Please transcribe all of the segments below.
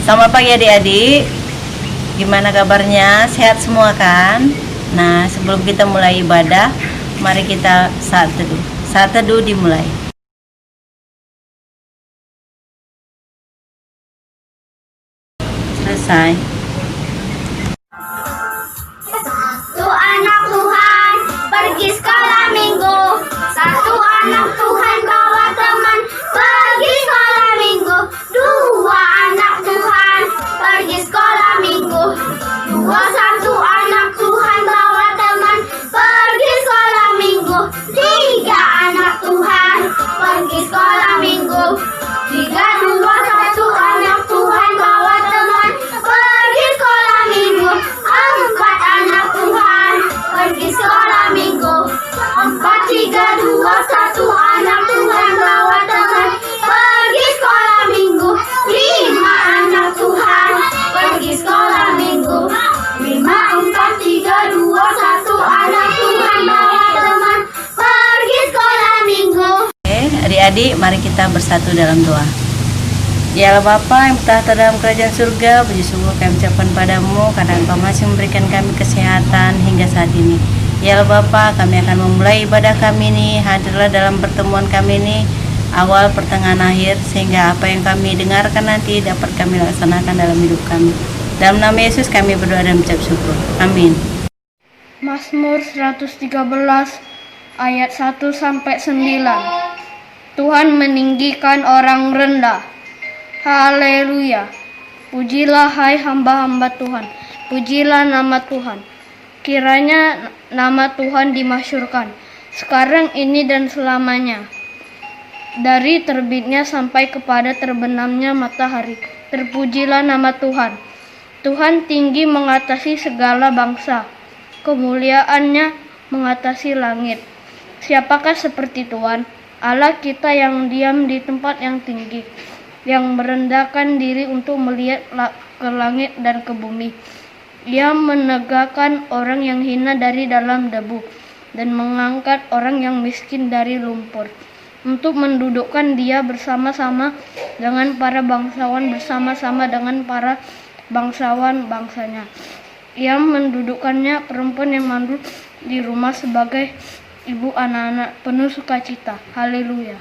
Selamat pagi adik-adik. Gimana kabarnya? Sehat semua kan? Nah, sebelum kita mulai ibadah, mari kita saat teduh. Saat teduh dimulai. Selesai. Satu anak Tuhan pergi sekolah minggu. Satu anak Tuhan bawa teman pergi sekolah minggu. Dua anak Tuhan pergi sekolah minggu. Satu anak Tuhan bawa teman pergi sekolah minggu. Tiga anak Tuhan pergi sekolah minggu. Tiga, dua, satu anak Tuhan bawa teman pergi sekolah minggu. Empat anak Tuhan pergi sekolah minggu. Empat, tiga, dua, satu anak Tuhan bawa teman pergi sekolah minggu. Lima anak Tuhan pergi sekolah minggu. Lima, empat, tiga, dua, satu anak Tuhan bawa teman pergi sekolah minggu. Oke, adik-adik, mari kita bersatu dalam doa. Ya Allah Bapa yang bertahta dalam kerajaan surga, puji syukur kami ucapkan padamu karena Engkau masih memberikan kami kesehatan hingga saat ini. Ya Allah Bapa, kami akan memulai ibadah kami ini. Hadirlah dalam pertemuan kami ini, awal, pertengahan, akhir, sehingga apa yang kami dengarkan nanti dapat kami laksanakan dalam hidup kami. Dalam nama Yesus kami berdoa dan mengucap syukur. Amin. Mazmur 113 ayat 1-9. Tuhan meninggikan orang rendah. Haleluya. Pujilah hai hamba-hamba Tuhan. Pujilah nama Tuhan. Kiranya nama Tuhan dimasyhurkan sekarang ini dan selamanya. Dari terbitnya sampai kepada terbenamnya matahari, terpujilah nama Tuhan. Tuhan tinggi mengatasi segala bangsa, kemuliaannya mengatasi langit. Siapakah seperti Tuhan, Allah kita yang diam di tempat yang tinggi, yang merendahkan diri untuk melihat ke langit dan ke bumi. Ia menegakkan orang yang hina dari dalam debu dan mengangkat orang yang miskin dari lumpur, untuk mendudukkan dia bersama-sama dengan para bangsawan, bersama-sama dengan para bangsawan bangsanya. Ia mendudukkannya perempuan yang mandul di rumah sebagai ibu anak-anak penuh sukacita. Haleluya.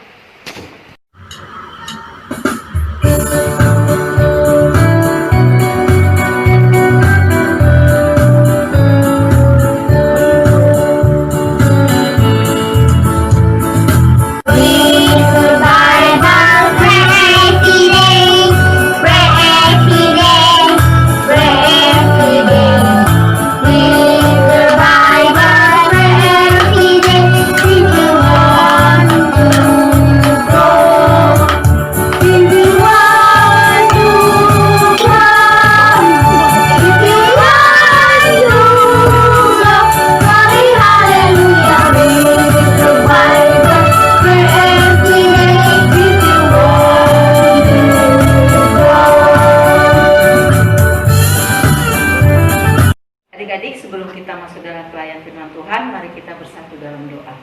Adik-adik, sebelum kita masuk dalam pelayan firman Tuhan, mari kita bersatu dalam doa.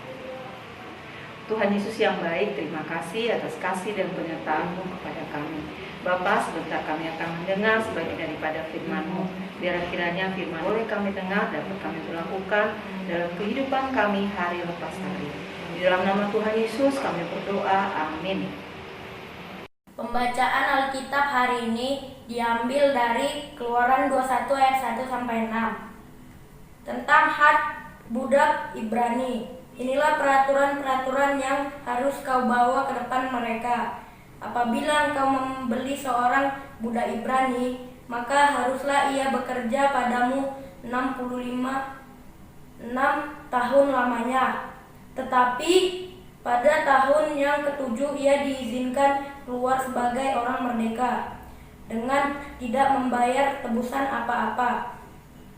Tuhan Yesus yang baik, terima kasih atas kasih dan penyertaan-Mu kepada kami. Bapa, sebentar kami akan mendengar sebagian daripada firman-Mu. Biar kiranya firman boleh kami dengar, dapat kami berlakukan dalam kehidupan kami hari lepas hari. Di dalam nama Tuhan Yesus kami berdoa, amin. Pembacaan Alkitab hari ini diambil dari Keluaran 21 ayat 1-6 tentang hak budak Ibrani. Inilah peraturan-peraturan yang harus kau bawa ke depan mereka. Apabila engkau membeli seorang budak Ibrani, maka haruslah ia bekerja padamu 6 tahun lamanya. Tetapi pada tahun yang ketujuh ia diizinkan keluar sebagai orang merdeka dengan tidak membayar tebusan apa-apa.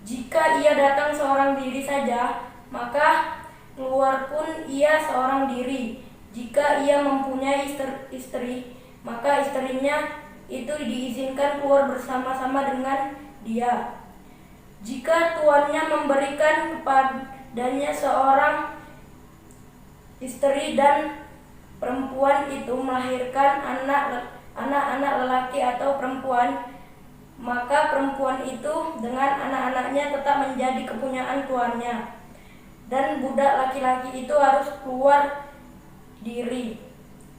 Jika ia datang seorang diri saja, maka keluar pun ia seorang diri. Jika ia mempunyai istri, maka istrinya itu diizinkan keluar bersama-sama dengan dia. Jika tuannya memberikan kepadanya seorang istri dan perempuan itu melahirkan anak-anak lelaki atau perempuan, maka perempuan itu dengan anak-anaknya tetap menjadi kepunyaan tuannya, dan budak laki-laki itu harus keluar diri.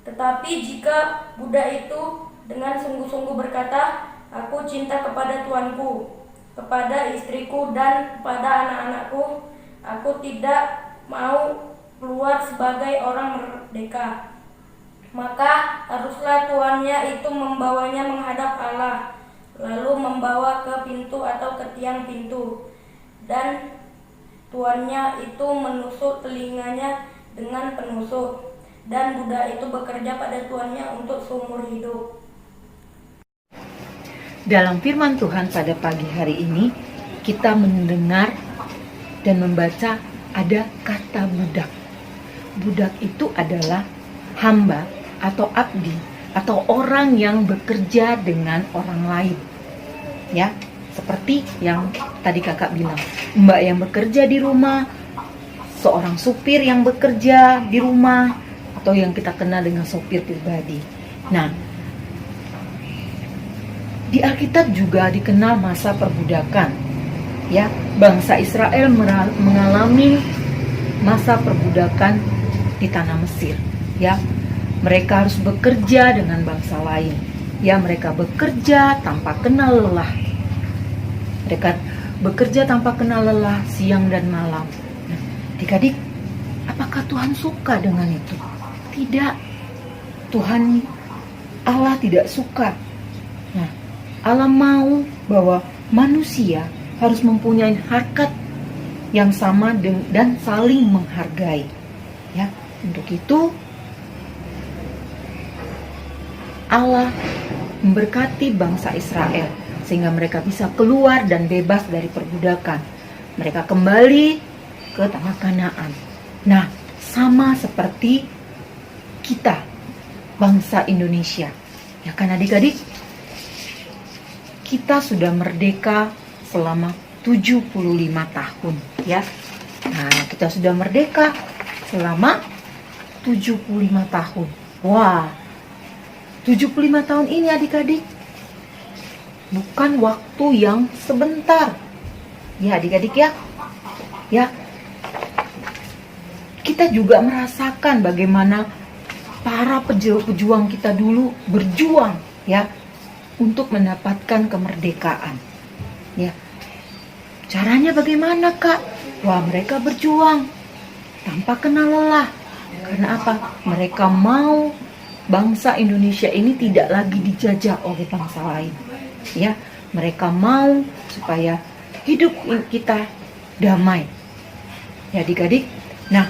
Tetapi jika budak itu dengan sungguh-sungguh berkata, "Aku cinta kepada tuanku, kepada istriku, dan kepada anak-anakku, aku tidak mau keluar sebagai orang merdeka," maka haruslah tuannya itu membawanya menghadap Allah, lalu membawa ke pintu atau ke tiang pintu, dan tuannya itu menusuk telinganya dengan penusuk, dan budak itu bekerja pada tuannya untuk seumur hidup. Dalam firman Tuhan pada pagi hari ini, kita mendengar dan membaca ada kata budak. Budak itu adalah hamba atau abdi atau orang yang bekerja dengan orang lain. Ya, seperti yang tadi kakak bilang, mbak yang bekerja di rumah, seorang supir yang bekerja di rumah, atau yang kita kenal dengan sopir pribadi. Nah, di Alkitab juga dikenal masa perbudakan. Ya, bangsa Israel mengalami masa perbudakan di tanah Mesir. Ya, mereka harus bekerja dengan bangsa lain. Ya, mereka bekerja tanpa kenal lelah. Mereka bekerja tanpa kenal lelah siang dan malam. Nah, adik-adik, apakah Tuhan suka dengan itu? Tidak. Tuhan Allah tidak suka. Nah, Allah mau bahwa manusia harus mempunyai harkat yang sama dan saling menghargai. Ya, untuk itu Allah memberkati bangsa Israel sehingga mereka bisa keluar dan bebas dari perbudakan. Mereka kembali ke tanah Kanaan. Nah, sama seperti kita, bangsa Indonesia. Ya kan adik-adik? Kita sudah merdeka selama 75 tahun, ya. Nah, kita sudah merdeka selama 75 tahun. Wah, 75 tahun ini adik-adik bukan waktu yang sebentar. Ya adik-adik ya. Ya. Kita juga merasakan bagaimana para pejuang kita dulu berjuang ya untuk mendapatkan kemerdekaan. Ya. Caranya bagaimana, Kak? Wah, mereka berjuang tanpa kenal lelah. Karena apa? Mereka mau bangsa Indonesia ini tidak lagi dijajah oleh bangsa lain. Ya, mereka mau supaya hidup kita damai. Ya, adik-adik. Nah,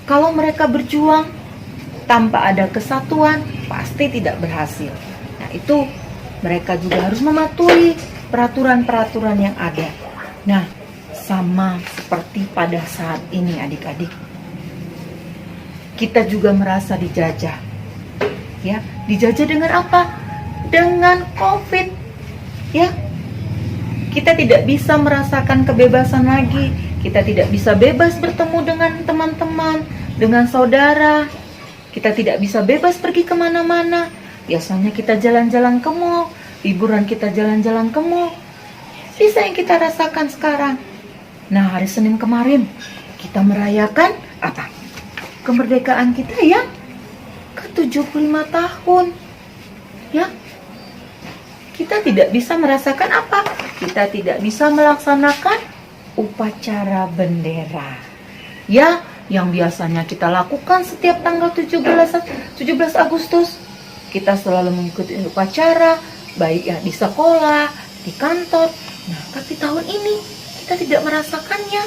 kalau mereka berjuang tanpa ada kesatuan, pasti tidak berhasil. Nah, itu mereka juga harus mematuhi peraturan-peraturan yang ada. Nah, sama seperti pada saat ini adik-adik. Kita juga merasa dijajah. Ya, dijajah dengan apa? Dengan COVID. Ya. Kita tidak bisa merasakan kebebasan lagi. Kita tidak bisa bebas bertemu dengan teman-teman, dengan saudara. Kita tidak bisa bebas pergi kemana-mana. Biasanya kita jalan-jalan ke mall, liburan kita jalan-jalan ke mall. Bisa yang kita rasakan sekarang. Nah, hari Senin kemarin kita merayakan apa? Kemerdekaan kita yang ke-75 tahun. Ya. Kita tidak bisa merasakan apa? Kita tidak bisa melaksanakan upacara bendera. Ya, yang biasanya kita lakukan setiap tanggal 17 Agustus. Kita selalu mengikuti upacara, baik ya di sekolah, di kantor. Nah, tapi tahun ini kita tidak merasakannya.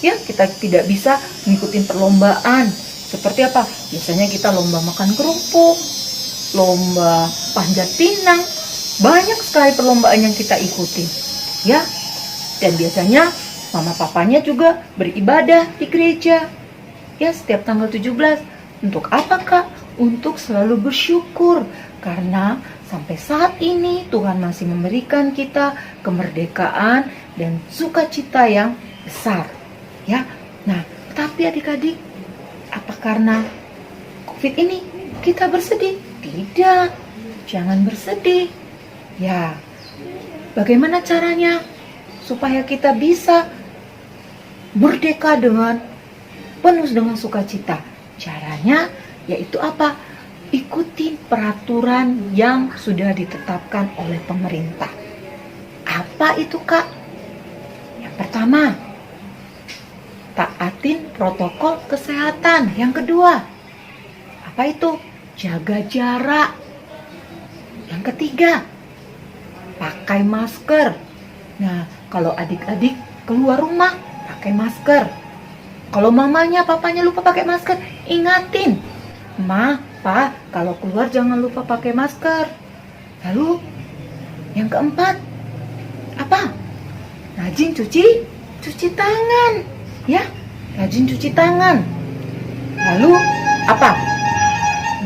Ya, kita tidak bisa mengikuti perlombaan. Seperti apa? Biasanya kita lomba makan kerupuk, lomba panjat pinang. Banyak sekali perlombaan yang kita ikuti. Ya, dan biasanya mama papanya juga beribadah di gereja. Ya, setiap tanggal 17. Untuk apa, Kak? Untuk selalu bersyukur. Karena sampai saat ini Tuhan masih memberikan kita kemerdekaan dan sukacita yang besar. Ya. Nah, tapi adik-adik, apa karena COVID ini kita bersedih? Tidak. Jangan bersedih. Ya, bagaimana caranya supaya kita bisa merdeka dengan penuh dengan sukacita? Caranya yaitu apa? Ikuti peraturan yang sudah ditetapkan oleh pemerintah. Apa itu, Kak? Yang pertama, taatin protokol kesehatan. Yang kedua, apa itu? Jaga jarak. Yang ketiga, pakai masker. Nah, kalau adik-adik keluar rumah, pakai masker. Kalau mamanya, papanya lupa pakai masker, ingatin. Ma, Pa, kalau keluar jangan lupa pakai masker. Lalu, yang keempat, apa? Rajin cuci tangan. Ya, rajin cuci tangan. Lalu, apa?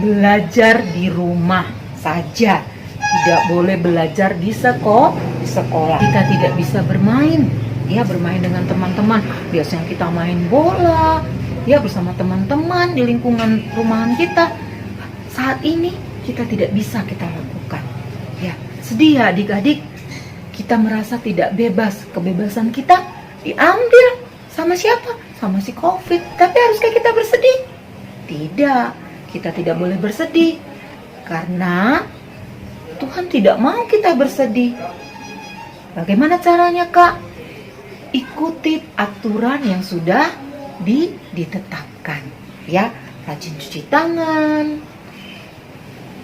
Belajar di rumah saja. Tidak boleh belajar di sekolah. Kita tidak bisa bermain. Ya, bermain dengan teman-teman. Biasanya kita main bola, ya bersama teman-teman di lingkungan rumahan kita. Saat ini kita tidak bisa kita lakukan. Ya, sedih ya adik-adik. Kita merasa tidak bebas. Kebebasan kita diambil sama siapa? Sama si COVID. Tapi haruskah kita bersedih? Tidak, kita tidak boleh bersedih. Karena Tuhan tidak mau kita bersedih. Bagaimana caranya, Kak? Ikuti aturan yang sudah ditetapkan. Ya, rajin cuci tangan,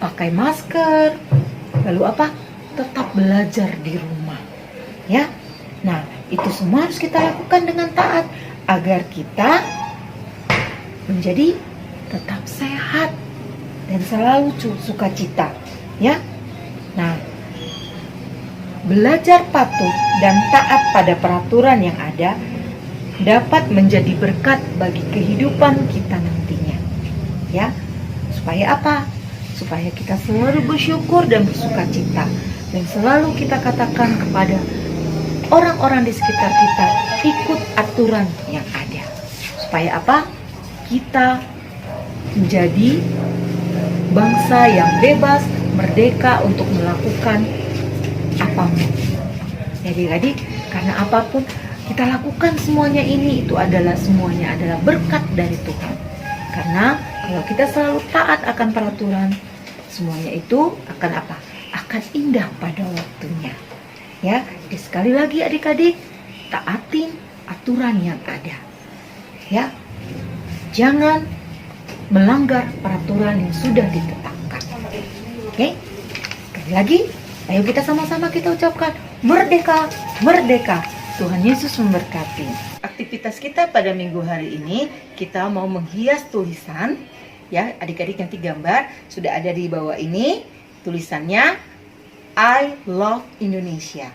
pakai masker, lalu apa? Tetap belajar di rumah. Ya. Nah, itu semua harus kita lakukan dengan taat agar kita menjadi tetap sehat dan selalu sukacita. Ya. Nah, belajar patuh dan taat pada peraturan yang ada dapat menjadi berkat bagi kehidupan kita nantinya. Ya. Supaya apa? Supaya kita selalu bersyukur dan bersukacita, dan selalu kita katakan kepada orang-orang di sekitar kita, ikut aturan yang ada. Supaya apa? Kita menjadi bangsa yang bebas, merdeka untuk melakukan apapun. Jadi karena apapun kita lakukan semuanya ini, itu adalah semuanya adalah berkat dari Tuhan. Karena kalau kita selalu taat akan peraturan, semuanya itu akan apa? Akan indah pada waktunya. Ya, jadi sekali lagi adik-adik, taatin aturan yang ada. Ya, jangan melanggar peraturan yang sudah ditetapkan. Oke, sekali lagi, ayo kita sama-sama kita ucapkan merdeka, merdeka. Tuhan Yesus memberkati. Aktivitas kita pada minggu hari ini, kita mau menghias tulisan. Ya, adik-adik nanti gambar sudah ada di bawah ini tulisannya I love Indonesia.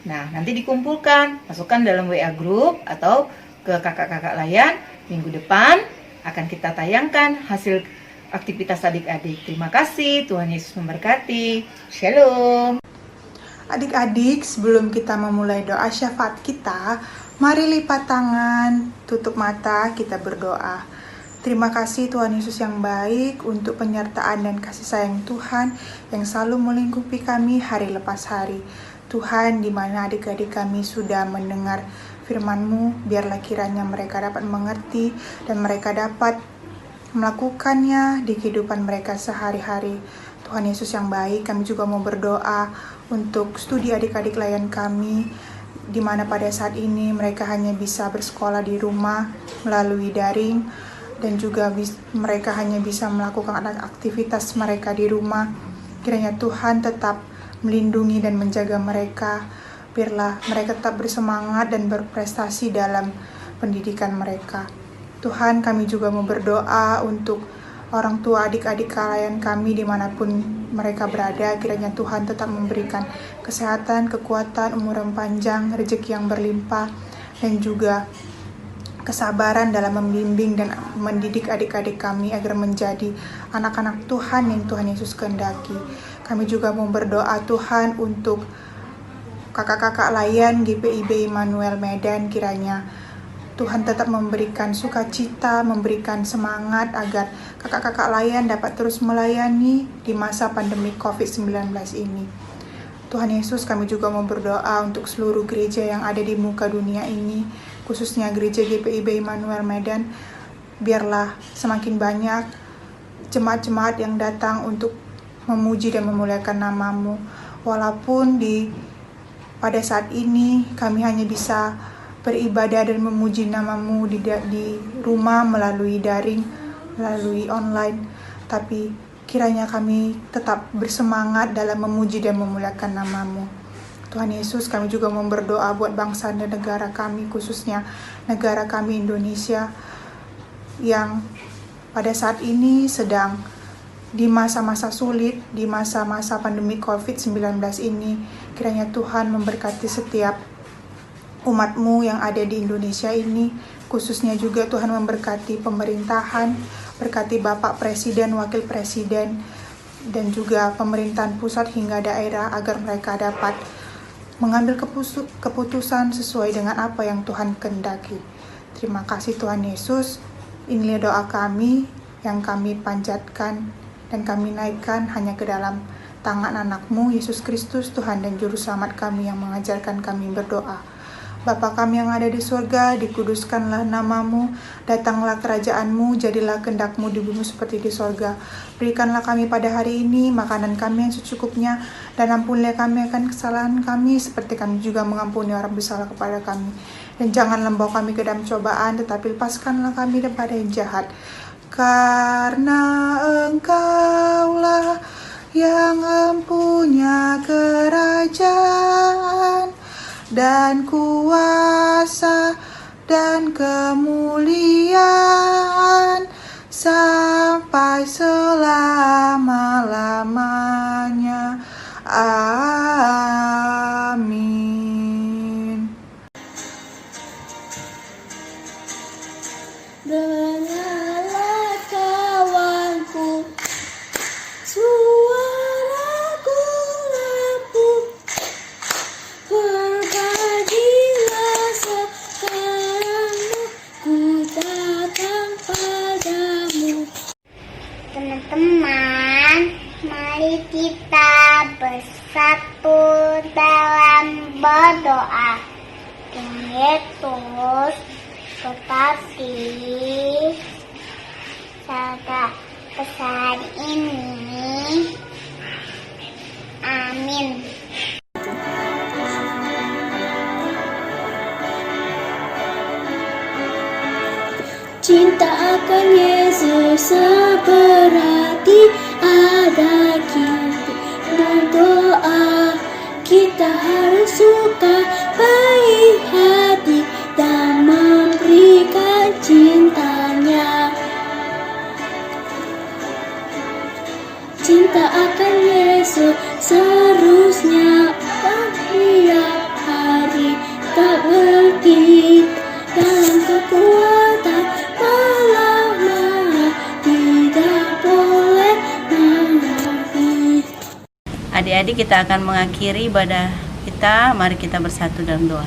Nah, nanti dikumpulkan, masukkan dalam WA group atau ke kakak-kakak layan. Minggu depan akan kita tayangkan hasil aktivitas adik-adik. Terima kasih, Tuhan Yesus memberkati. Shalom. Adik-adik, sebelum kita memulai doa syafaat kita, mari lipat tangan, tutup mata, kita berdoa. Terima kasih Tuhan Yesus yang baik untuk penyertaan dan kasih sayang Tuhan yang selalu melingkupi kami hari lepas hari. Tuhan, di mana adik-adik kami sudah mendengar firman-Mu, biarlah kiranya mereka dapat mengerti dan mereka dapat melakukannya di kehidupan mereka sehari-hari. Tuhan Yesus yang baik, kami juga mau berdoa untuk studi adik-adik layan kami, di mana pada saat ini mereka hanya bisa bersekolah di rumah melalui daring, dan juga mereka hanya bisa melakukan aktivitas mereka di rumah. Kiranya Tuhan tetap melindungi dan menjaga mereka. Biarlah mereka tetap bersemangat dan berprestasi dalam pendidikan mereka. Tuhan, kami juga mau berdoa untuk orang tua adik-adik kalian kami dimanapun mereka berada. Kiranya Tuhan tetap memberikan kesehatan, kekuatan, umur yang panjang, rezeki yang berlimpah, dan juga kesabaran dalam membimbing dan mendidik adik-adik kami agar menjadi anak-anak Tuhan yang Tuhan Yesus kehendaki. Kami juga mau berdoa Tuhan untuk kakak-kakak layan GPIB Immanuel Medan. Kiranya Tuhan tetap memberikan sukacita, memberikan semangat agar kakak-kakak layan dapat terus melayani di masa pandemi COVID-19 ini. Tuhan Yesus, kami juga mau berdoa untuk seluruh gereja yang ada di muka dunia ini, khususnya gereja GPIB Immanuel Medan. Biarlah semakin banyak jemaat-jemaat yang datang untuk memuji dan memuliakan nama-Mu. Walaupun pada saat ini kami hanya bisa beribadah dan memuji nama-Mu di rumah melalui daring, melalui online, tapi kiranya kami tetap bersemangat dalam memuji dan memuliakan nama-Mu. Tuhan Yesus, kami juga mau berdoa buat bangsa dan negara kami, khususnya negara kami Indonesia, yang pada saat ini sedang di masa-masa sulit, di masa-masa pandemi COVID-19 ini. Kiranya Tuhan memberkati setiap umat-Mu yang ada di Indonesia ini, khususnya juga Tuhan memberkati pemerintahan, berkati Bapak Presiden, Wakil Presiden, dan juga pemerintahan pusat hingga daerah, agar mereka dapat mengambil keputusan sesuai dengan apa yang Tuhan kehendaki. Terima kasih Tuhan Yesus. Inilah doa kami yang kami panjatkan dan kami naikkan hanya ke dalam tangan anak-Mu, Yesus Kristus, Tuhan dan Juru Selamat kami yang mengajarkan kami berdoa. Bapa kami yang ada di surga, dikuduskanlah nama-Mu, datanglah kerajaan-Mu, jadilah kehendak-Mu di bumi seperti di surga. Berikanlah kami pada hari ini makanan kami yang secukupnya, dan ampunilah kami akan kesalahan kami, seperti kami juga mengampuni orang bersalah kepada kami. Dan janganlah membawa kami ke dalam cobaan, tetapi lepaskanlah kami daripada yang jahat. Karena Engkaulah yang mempunyai kerajaan dan kuasa dan kemuliaan sampai selama-lamanya. Amin. Dengarlah kawanku, suaraku lampu, berbadilah sekarang, ku datang padamu. Teman-teman, mari kita bersatu dalam berdoa. Tuhan Yesus tetapi pada pesan ini. Amin. Cinta akan Yesus seberarti ada kita berdoa. Kita harus suka baik hati dan memberikan cintanya. Cinta akan Yesus seterusnya setiap hari, tak berhenti dalam kekuatan melamanya, tidak boleh mengerti. Adik-adik, kita akan mengakhiri ibadah kita. Mari kita bersatu dalam doa.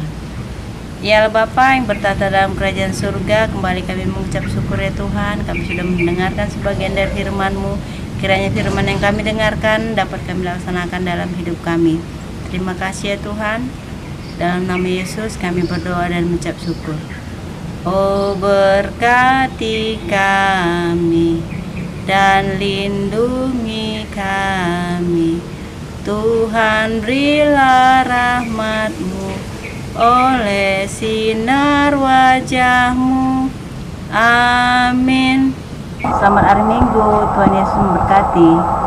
Ya Allah Bapa yang bertata dalam kerajaan surga, kembali kami mengucap syukur ya Tuhan. Kami sudah mendengarkan sebagian dari firman-Mu. Kiranya firman yang kami dengarkan dapat kami laksanakan dalam hidup kami. Terima kasih ya Tuhan. Dalam nama Yesus kami berdoa dan mengucap syukur. Oh, berkati kami dan lindungi kami. Tuhan, berilah rahmat-Mu oleh sinar wajah-Mu. Amin. Selamat hari Minggu, Tuhan Yesus memberkati.